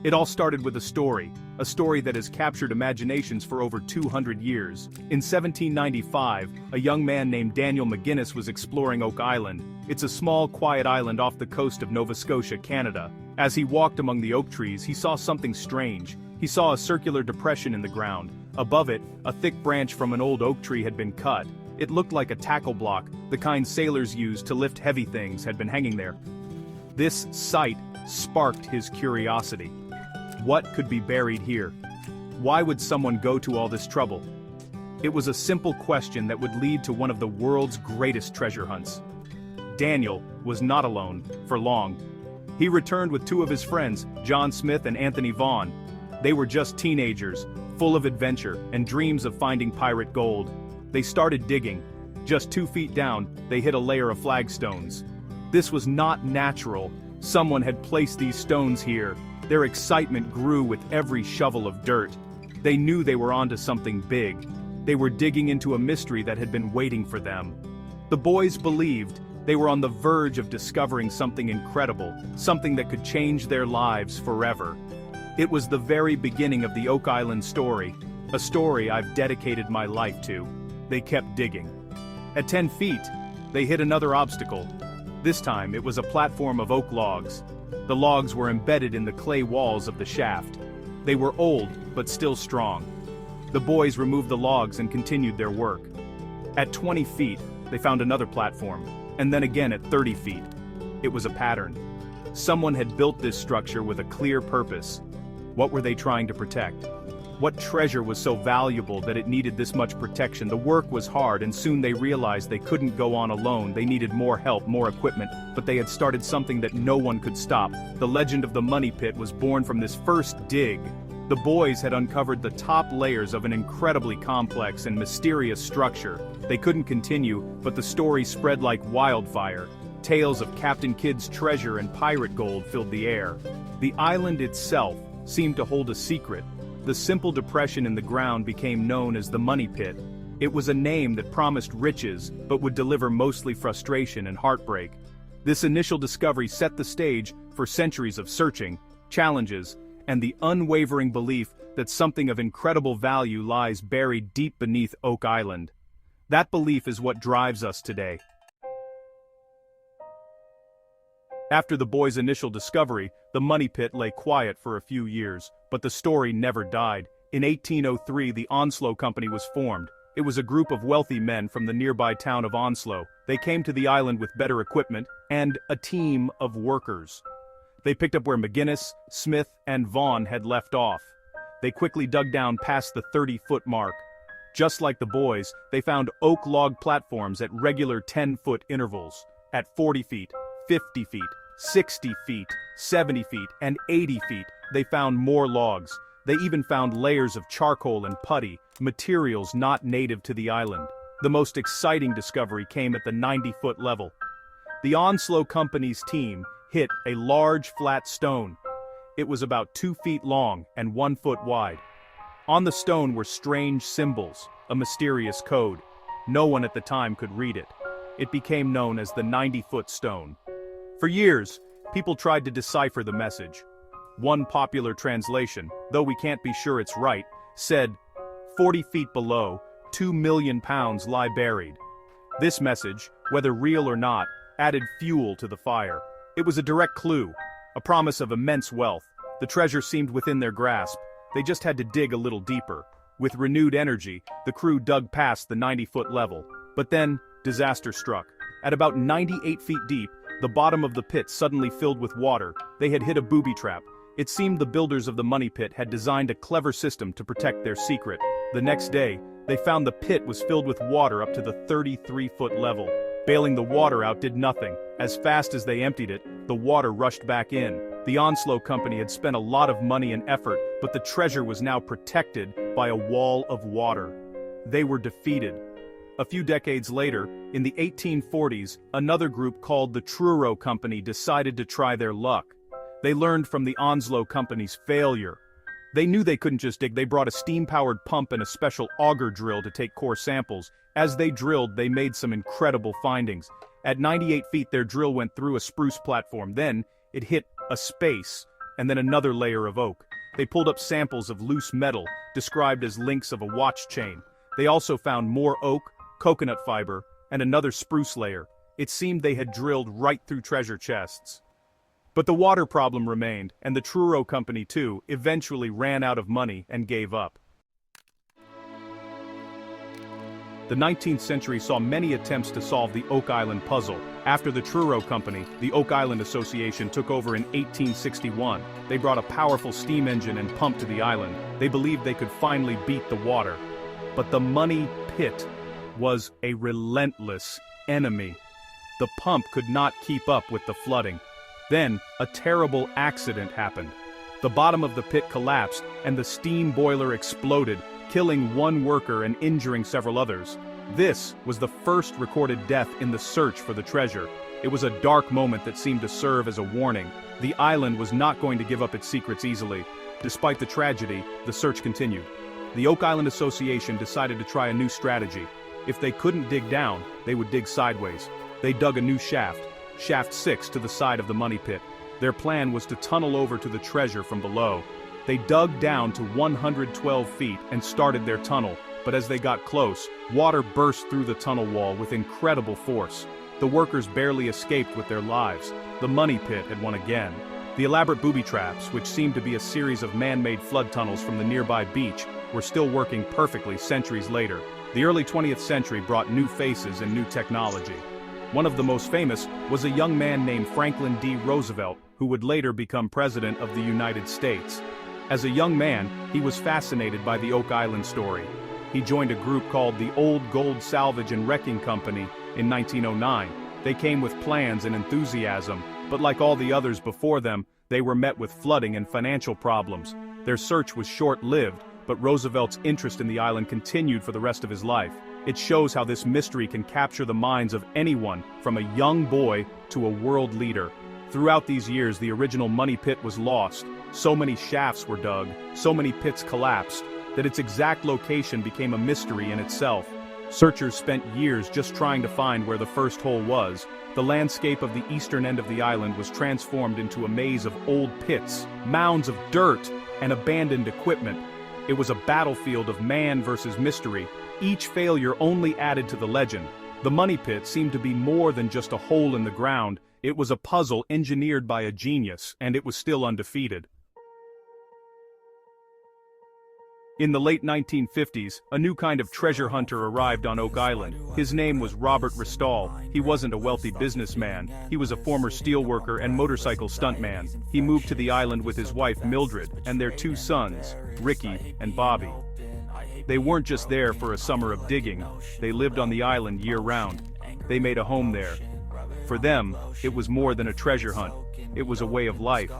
It all started with a story that has captured imaginations for over 200 years. In 1795, a young man named Daniel McGinnis was exploring Oak Island. It's a small, quiet island off the coast of Nova Scotia, Canada. As he walked among the oak trees, he saw something strange. He saw a circular depression in the ground. Above it, a thick branch from an old oak tree had been cut. It looked like a tackle block, the kind sailors used to lift heavy things, had been hanging there. This sight sparked his curiosity. What could be buried here? Why would someone go to all this trouble? It was a simple question that would lead to one of the world's greatest treasure hunts. Daniel was not alone for long. He returned with two of his friends, John Smith and Anthony Vaughn. They were just teenagers, full of adventure and dreams of finding pirate gold. They started digging. Just 2 feet down, they hit a layer of flagstones. This was not natural. Someone had placed these stones here. Their excitement grew with every shovel of dirt. They knew they were onto something big. They were digging into a mystery that had been waiting for them. The boys believed they were on the verge of discovering something incredible, something that could change their lives forever. It was the very beginning of the Oak Island story, a story I've dedicated my life to. They kept digging. At 10 feet, they hit another obstacle. This time, it was a platform of oak logs. The logs were embedded in the clay walls of the shaft. They were old, but still strong. The boys removed the logs and continued their work. At 20 feet, they found another platform, and then again at 30 feet. It was a pattern. Someone had built this structure with a clear purpose. What were they trying to protect? What treasure was so valuable that it needed this much protection? The work was hard, and soon they realized they couldn't go on alone. They needed more help, more equipment, but they had started something that no one could stop. The legend of the Money Pit was born from this first dig. The boys had uncovered the top layers of an incredibly complex and mysterious structure. They couldn't continue, but the story spread like wildfire. Tales of Captain Kidd's treasure and pirate gold filled the air. The island itself seemed to hold a secret. The simple depression in the ground became known as the Money Pit. It was a name that promised riches, but would deliver mostly frustration and heartbreak. This initial discovery set the stage for centuries of searching, challenges, and the unwavering belief that something of incredible value lies buried deep beneath Oak Island. That belief is what drives us today. After the boys' initial discovery, the Money Pit lay quiet for a few years, but the story never died. In 1803, the Onslow Company was formed. It was a group of wealthy men from the nearby town of Onslow. They came to the island with better equipment and a team of workers. They picked up where McGinnis, Smith, and Vaughn had left off. They quickly dug down past the 30-foot mark. Just like the boys, they found oak log platforms at regular 10-foot intervals. At 40 feet, 50 feet, 60 feet, 70 feet, and 80 feet, they found more logs. They even found layers of charcoal and putty, materials not native to the island. The most exciting discovery came at the 90-foot level. The Onslow Company's team hit a large flat stone. It was about 2 feet long and 1 foot wide. On the stone were strange symbols, a mysterious code. No one at the time could read it. It became known as the 90-foot stone. For years, people tried to decipher the message. One popular translation, though we can't be sure it's right, said, 40 feet below, 2 million pounds lie buried. This message, whether real or not, added fuel to the fire. It was a direct clue, a promise of immense wealth. The treasure seemed within their grasp. They just had to dig a little deeper. With renewed energy, the crew dug past the 90-foot level. But then, disaster struck. At about 98 feet deep, the bottom of the pit suddenly filled with water. They had hit a booby trap. It seemed the builders of the Money Pit had designed a clever system to protect their secret. The next day, they found the pit was filled with water up to the 33-foot level. Bailing the water out did nothing. As fast as they emptied it, the water rushed back in. The Onslow Company had spent a lot of money and effort, but the treasure was now protected by a wall of water. They were defeated. A few decades later, in the 1840s, another group called the Truro Company decided to try their luck. They learned from the Onslow Company's failure. They knew they couldn't just dig. They brought a steam-powered pump and a special auger drill to take core samples. As they drilled, they made some incredible findings. At 98 feet, their drill went through a spruce platform. Then, it hit a space and then another layer of oak. They pulled up samples of loose metal, described as links of a watch chain. They also found more oak, coconut fiber, and another spruce layer. It seemed they had drilled right through treasure chests. But the water problem remained, and the Truro Company, too, eventually ran out of money and gave up. The 19th century saw many attempts to solve the Oak Island puzzle. After the Truro Company, the Oak Island Association took over in 1861. They brought a powerful steam engine and pump to the island. They believed they could finally beat the water. But the money pit was a relentless enemy. The pump could not keep up with the flooding. Then, a terrible accident happened. The bottom of the pit collapsed, and the steam boiler exploded, killing one worker and injuring several others. This was the first recorded death in the search for the treasure. It was a dark moment that seemed to serve as a warning. The island was not going to give up its secrets easily. Despite the tragedy, the search continued. The Oak Island Association decided to try a new strategy. If they couldn't dig down, they would dig sideways. They dug a new shaft, Shaft 6, to the side of the money pit. Their plan was to tunnel over to the treasure from below. They dug down to 112 feet and started their tunnel, but as they got close, water burst through the tunnel wall with incredible force. The workers barely escaped with their lives. The money pit had won again. The elaborate booby traps, which seemed to be a series of man-made flood tunnels from the nearby beach, were still working perfectly centuries later. The early 20th century brought new faces and new technology. One of the most famous was a young man named Franklin D. Roosevelt, who would later become President of the United States. As a young man, he was fascinated by the Oak Island story. He joined a group called the Old Gold Salvage and Wrecking Company in 1909. They came with plans and enthusiasm, but like all the others before them, they were met with flooding and financial problems. Their search was short-lived, but Roosevelt's interest in the island continued for the rest of his life. It shows how this mystery can capture the minds of anyone, from a young boy to a world leader. Throughout these years, the original money pit was lost. So many shafts were dug, so many pits collapsed, that its exact location became a mystery in itself. Searchers spent years just trying to find where the first hole was. The landscape of the eastern end of the island was transformed into a maze of old pits, mounds of dirt, and abandoned equipment. It was a battlefield of man versus mystery. Each failure only added to the legend. The money pit seemed to be more than just a hole in the ground. It was a puzzle engineered by a genius, and it was still undefeated. In the late 1950s, a new kind of treasure hunter arrived on Oak Island. His name was Robert Restall. He wasn't a wealthy businessman. He was a former steelworker and motorcycle stuntman. He moved to the island with his wife Mildred and their two sons, Ricky and Bobby. They weren't just there for a summer of digging. They lived on the island year-round. They made a home there. For them, it was more than a treasure hunt. It was a way of life.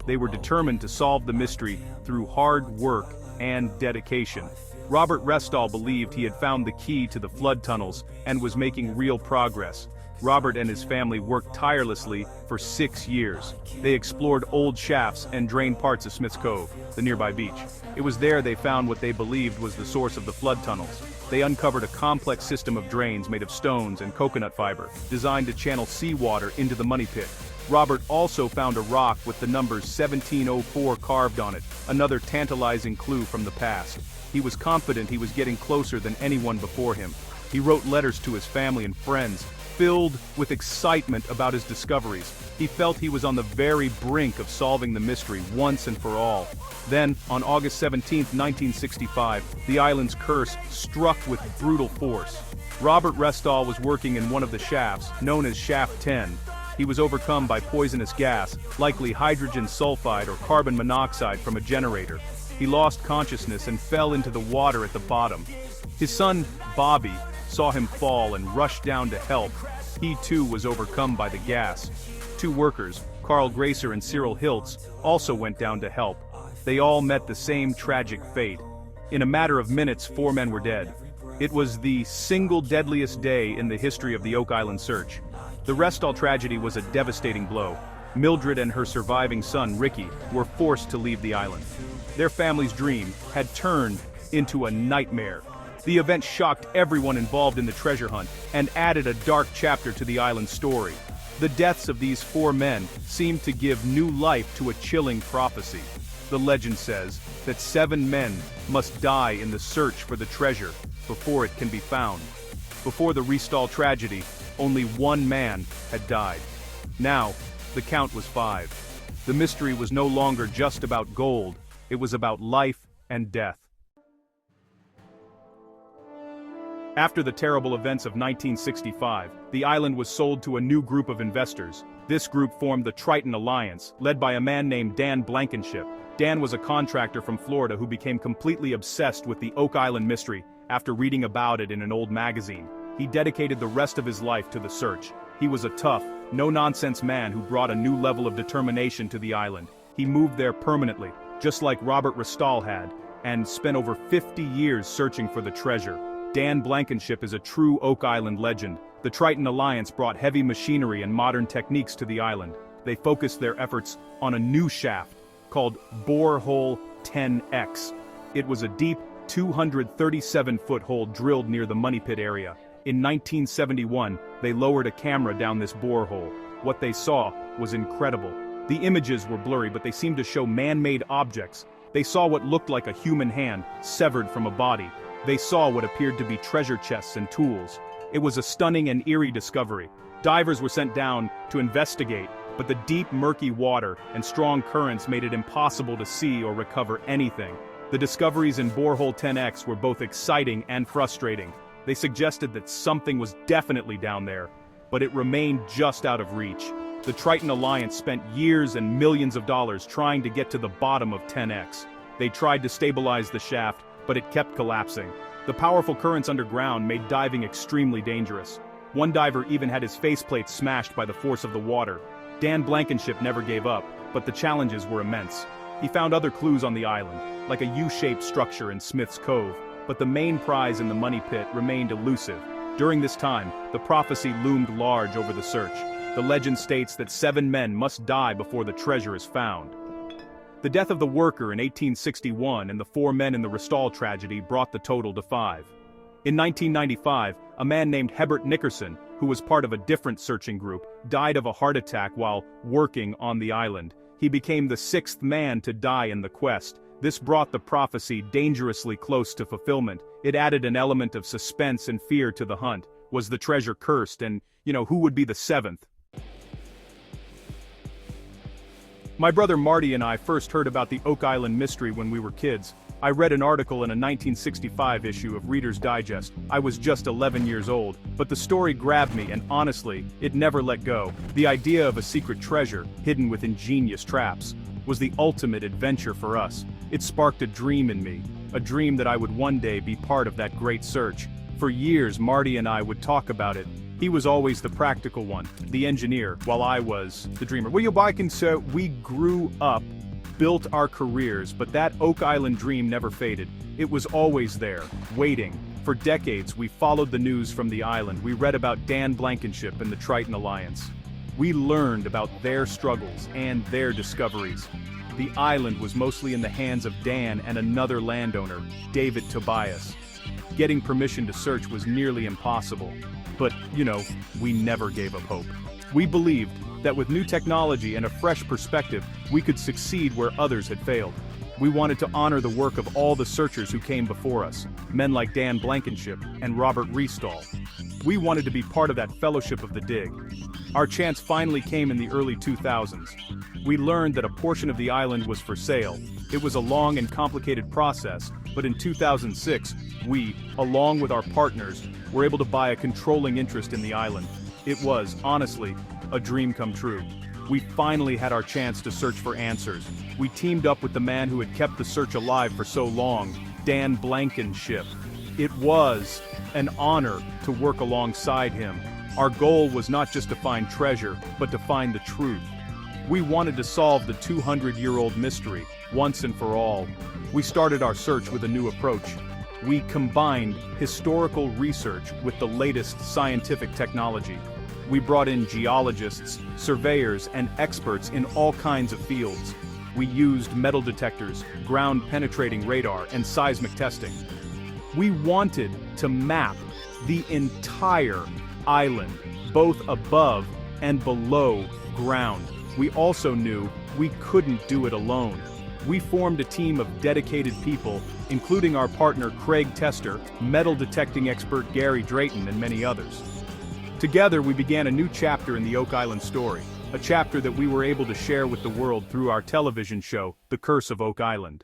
They were determined to solve the mystery through hard work and dedication. Robert Restall believed he had found the key to the flood tunnels and was making real progress. Robert and his family worked tirelessly for 6 years. They explored old shafts and drained parts of Smith's Cove, the nearby beach. It was there they found what they believed was the source of the flood tunnels. They uncovered a complex system of drains made of stones and coconut fiber, designed to channel seawater into the money pit. Robert also found a rock with the numbers 1704 carved on it, another tantalizing clue from the past. He was confident he was getting closer than anyone before him. He wrote letters to his family and friends, filled with excitement about his discoveries. He felt he was on the very brink of solving the mystery once and for all. Then, on August 17, 1965, the island's curse struck with brutal force. Robert Restall was working in one of the shafts, known as Shaft 10. He was overcome by poisonous gas, likely hydrogen sulfide or carbon monoxide from a generator. He lost consciousness and fell into the water at the bottom. His son, Bobby, saw him fall and rushed down to help. He too was overcome by the gas. 2 workers, Carl Gracer and Cyril Hiltz, also went down to help. They all met the same tragic fate. In a matter of minutes, 4 men were dead. It was the single deadliest day in the history of the Oak Island search. The Restall tragedy was a devastating blow. Mildred and her surviving son, Ricky, were forced to leave the island. Their family's dream had turned into a nightmare. The event shocked everyone involved in the treasure hunt and added a dark chapter to the island's story. The deaths of these 4 men seemed to give new life to a chilling prophecy. The legend says that 7 men must die in the search for the treasure before it can be found. Before the Restall tragedy, only 1 man had died. Now, the count was 5. The mystery was no longer just about gold, it was about life and death. After the terrible events of 1965, the island was sold to a new group of investors. This group formed the Triton Alliance, led by a man named Dan Blankenship. Dan was a contractor from Florida who became completely obsessed with the Oak Island mystery after reading about it in an old magazine. He dedicated the rest of his life to the search. He was a tough, no-nonsense man who brought a new level of determination to the island. He moved there permanently, just like Robert Restall had, and spent over 50 years searching for the treasure. Dan Blankenship is a true Oak Island legend. The Triton Alliance brought heavy machinery and modern techniques to the island. They focused their efforts on a new shaft, called Borehole 10X. It was a deep, 237-foot hole drilled near the Money Pit area. In 1971, they lowered a camera down this borehole. What they saw was incredible. The images were blurry, but they seemed to show man-made objects. They saw what looked like a human hand, severed from a body. They saw what appeared to be treasure chests and tools. It was a stunning and eerie discovery. Divers were sent down to investigate, but the deep, murky water and strong currents made it impossible to see or recover anything. The discoveries in Borehole 10X were both exciting and frustrating. They suggested that something was definitely down there, but it remained just out of reach. The Triton Alliance spent years and millions of dollars trying to get to the bottom of 10X. They tried to stabilize the shaft, but it kept collapsing. The powerful currents underground made diving extremely dangerous. One diver even had his faceplate smashed by the force of the water. Dan Blankenship never gave up, but the challenges were immense. He found other clues on the island, like a U-shaped structure in Smith's Cove, but the main prize in the Money Pit remained elusive. During this time, the prophecy loomed large over the search. The legend states that 7 men must die before the treasure is found. The death of the worker in 1861 and the 4 men in the Restall tragedy brought the total to 5. In 1995, a man named Hebert Nickerson, who was part of a different searching group, died of a heart attack while working on the island. He became the 6th man to die in the quest. This brought the prophecy dangerously close to fulfillment. It added an element of suspense and fear to the hunt. Was the treasure cursed, and, who would be the 7th? My brother Marty and I first heard about the Oak Island mystery when we were kids. I read an article in a 1965 issue of Reader's Digest. I was just 11 years old, but the story grabbed me, and honestly, it never let go. The idea of a secret treasure, hidden with ingenious traps, was the ultimate adventure for us. It sparked a dream in me, a dream that I would one day be part of that great search. For years, Marty and I would talk about it. He was always the practical one, the engineer, while I was the dreamer. We grew up, built our careers, but that Oak Island dream never faded. It was always there, waiting. For decades, we followed the news from the island. We read about Dan Blankenship and the Triton Alliance. We learned about their struggles and their discoveries. The island was mostly in the hands of Dan and another landowner, David Tobias. Getting permission to search was nearly impossible. But, we never gave up hope. We believed that with new technology and a fresh perspective, we could succeed where others had failed. We wanted to honor the work of all the searchers who came before us, men like Dan Blankenship and Robert Restall. We wanted to be part of that fellowship of the dig. Our chance finally came in the early 2000s. We learned that a portion of the island was for sale. It was a long and complicated process, but in 2006, we, along with our partners, were able to buy a controlling interest in the island. It was, honestly, a dream come true. We finally had our chance to search for answers. We teamed up with the man who had kept the search alive for so long, Dan Blankenship. It was an honor to work alongside him. Our goal was not just to find treasure, but to find the truth. We wanted to solve the 200-year-old mystery, once and for all. We started our search with a new approach. We combined historical research with the latest scientific technology. We brought in geologists, surveyors, and experts in all kinds of fields. We used metal detectors, ground-penetrating radar, and seismic testing. We wanted to map the entire island, both above and below ground. We also knew we couldn't do it alone. We formed a team of dedicated people, including our partner Craig Tester, metal detecting expert Gary Drayton, and many others. Together we began a new chapter in the Oak Island story, a chapter that we were able to share with the world through our television show, The Curse of Oak Island.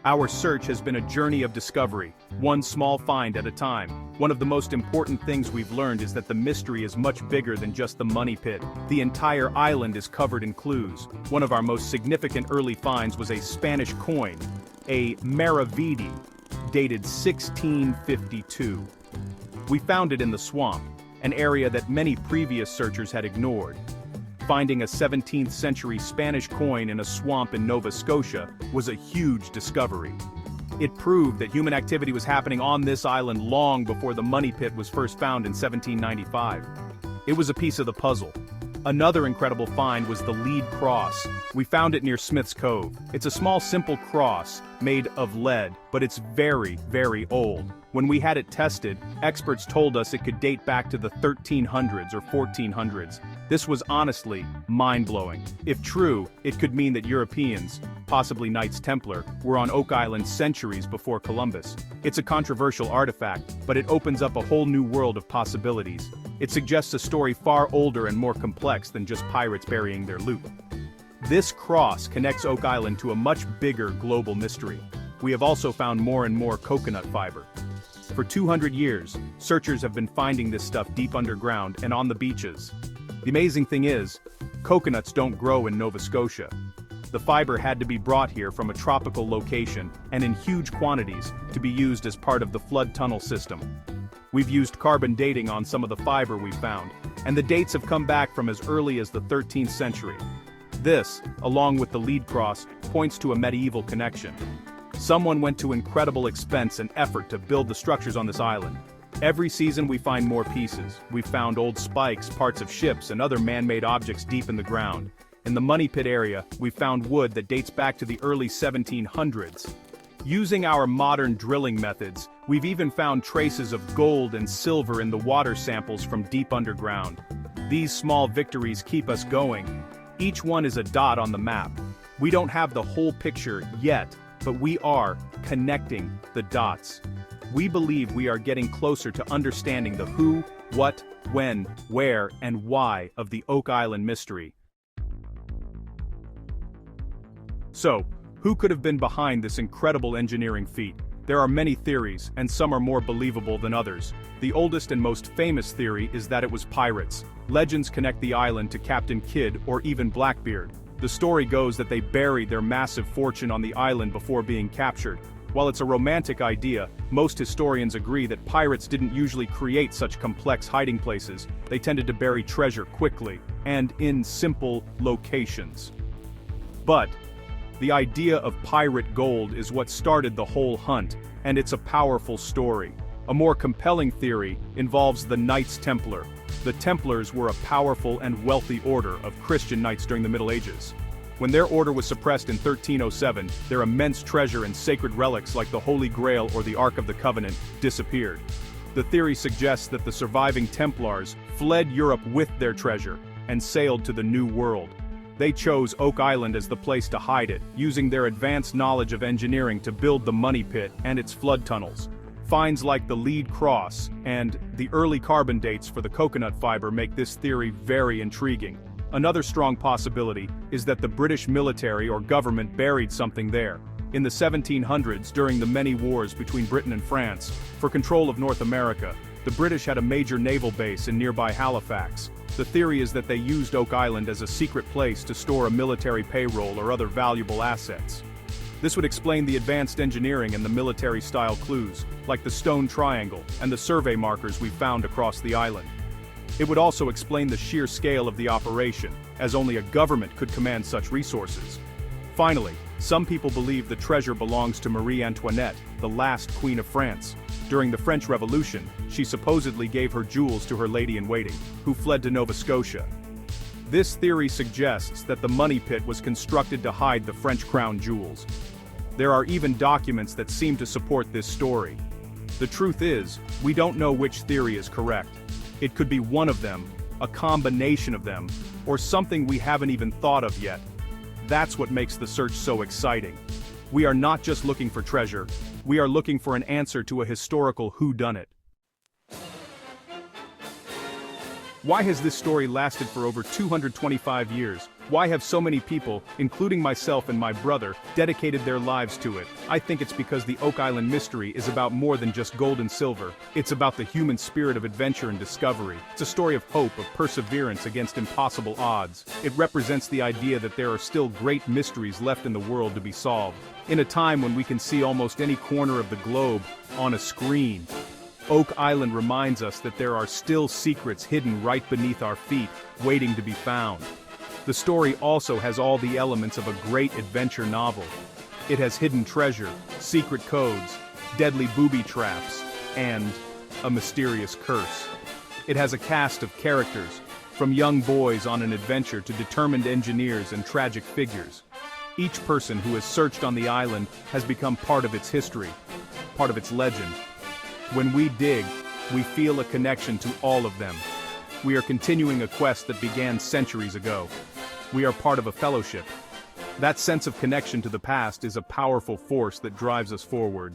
Our search has been a journey of discovery, one small find at a time. One of the most important things we've learned is that the mystery is much bigger than just the money pit. The entire island is covered in clues. One of our most significant early finds was a Spanish coin, a maravedi, dated 1652. We found it in the swamp, an area that many previous searchers had ignored. Finding a 17th century Spanish coin in a swamp in Nova Scotia was a huge discovery. It proved that human activity was happening on this island long before the money pit was first found in 1795. It was a piece of the puzzle. Another incredible find was the lead cross. We found it near Smith's Cove. It's a small simple cross made of lead, but it's very, very old. When we had it tested, experts told us it could date back to the 1300s or 1400s. This was honestly mind-blowing. If true, it could mean that Europeans, possibly Knights Templar, were on Oak Island centuries before Columbus. It's a controversial artifact, but it opens up a whole new world of possibilities. It suggests a story far older and more complex than just pirates burying their loot. This cross connects Oak Island to a much bigger global mystery. We have also found more and more coconut fiber. For 200 years, searchers have been finding this stuff deep underground and on the beaches. The amazing thing is, coconuts don't grow in Nova Scotia. The fiber had to be brought here from a tropical location and in huge quantities to be used as part of the flood tunnel system. We've used carbon dating on some of the fiber we found, and the dates have come back from as early as the 13th century. This, along with the lead cross, points to a medieval connection. Someone went to incredible expense and effort to build the structures on this island. Every season we find more pieces. We've found old spikes, parts of ships, and other man-made objects deep in the ground. In the money pit area, we've found wood that dates back to the early 1700s. Using our modern drilling methods, we've even found traces of gold and silver in the water samples from deep underground. These small victories keep us going. Each one is a dot on the map. We don't have the whole picture yet, but we are connecting the dots. We believe we are getting closer to understanding the who, what, when, where, and why of the Oak Island mystery. So, who could have been behind this incredible engineering feat? There are many theories, and some are more believable than others. The oldest and most famous theory is that it was pirates. Legends connect the island to Captain Kidd or even Blackbeard. The story goes that they buried their massive fortune on the island before being captured. While it's a romantic idea, most historians agree that pirates didn't usually create such complex hiding places. They tended to bury treasure quickly, and in simple locations. But the idea of pirate gold is what started the whole hunt, and it's a powerful story. A more compelling theory involves the Knights Templar. The Templars were a powerful and wealthy order of Christian knights during the Middle Ages. When their order was suppressed in 1307, their immense treasure and sacred relics like the Holy Grail or the Ark of the Covenant disappeared. The theory suggests that the surviving Templars fled Europe with their treasure and sailed to the New World. They chose Oak Island as the place to hide it, using their advanced knowledge of engineering to build the money pit and its flood tunnels. Finds like the lead cross and the early carbon dates for the coconut fiber make this theory very intriguing. Another strong possibility is that the British military or government buried something there. In the 1700s, during the many wars between Britain and France, for control of North America, the British had a major naval base in nearby Halifax. The theory is that they used Oak Island as a secret place to store a military payroll or other valuable assets. This would explain the advanced engineering and the military-style clues, like the stone triangle and the survey markers we found across the island. It would also explain the sheer scale of the operation, as only a government could command such resources. Finally, some people believe the treasure belongs to Marie Antoinette, the last Queen of France. During the French Revolution, she supposedly gave her jewels to her lady-in-waiting, who fled to Nova Scotia. This theory suggests that the money pit was constructed to hide the French crown jewels. There are even documents that seem to support this story. The truth is, we don't know which theory is correct. It could be one of them, a combination of them, or something we haven't even thought of yet. That's what makes the search so exciting. We are not just looking for treasure, we are looking for an answer to a historical whodunit. Why has this story lasted for over 225 years? Why have so many people, including myself and my brother, dedicated their lives to it? I think it's because the Oak Island mystery is about more than just gold and silver. It's about the human spirit of adventure and discovery. It's a story of hope, of perseverance against impossible odds. It represents the idea that there are still great mysteries left in the world to be solved. In a time when we can see almost any corner of the globe on a screen, Oak Island reminds us that there are still secrets hidden right beneath our feet, waiting to be found. The story also has all the elements of a great adventure novel. It has hidden treasure, secret codes, deadly booby traps, and a mysterious curse. It has a cast of characters, from young boys on an adventure to determined engineers and tragic figures. Each person who has searched on the island has become part of its history, part of its legend. When we dig, we feel a connection to all of them. We are continuing a quest that began centuries ago. We are part of a fellowship. That sense of connection to the past is a powerful force that drives us forward.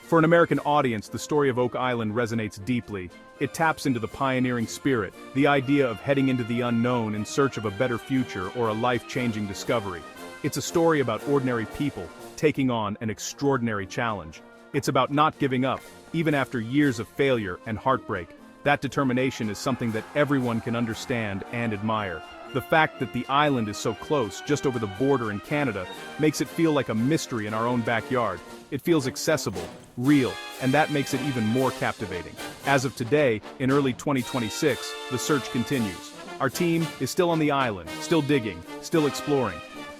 For an American audience, the story of Oak Island resonates deeply. It taps into the pioneering spirit, the idea of heading into the unknown in search of a better future or a life-changing discovery. It's a story about ordinary people taking on an extraordinary challenge. It's about not giving up, even after years of failure and heartbreak. That determination is something that everyone can understand and admire. The fact that the island is so close, just over the border in Canada, makes it feel like a mystery in our own backyard. It feels accessible, real, and that makes it even more captivating. As of today, in early 2026, the search continues. Our team is still on the island, still digging, still exploring.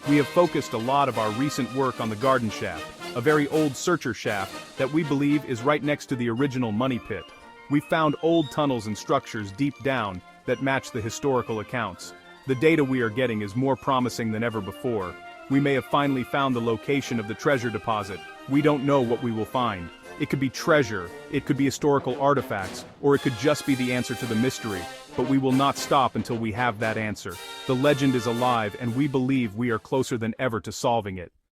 We have focused a lot of our recent work on the garden shaft, a very old searcher shaft that we believe is right next to the original money pit. We found old tunnels and structures deep down that match the historical accounts. The data we are getting is more promising than ever before. We may have finally found the location of the treasure deposit. We don't know what we will find. It could be treasure, it could be historical artifacts, or it could just be the answer to the mystery. But we will not stop until we have that answer. The legend is alive, and we believe we are closer than ever to solving it.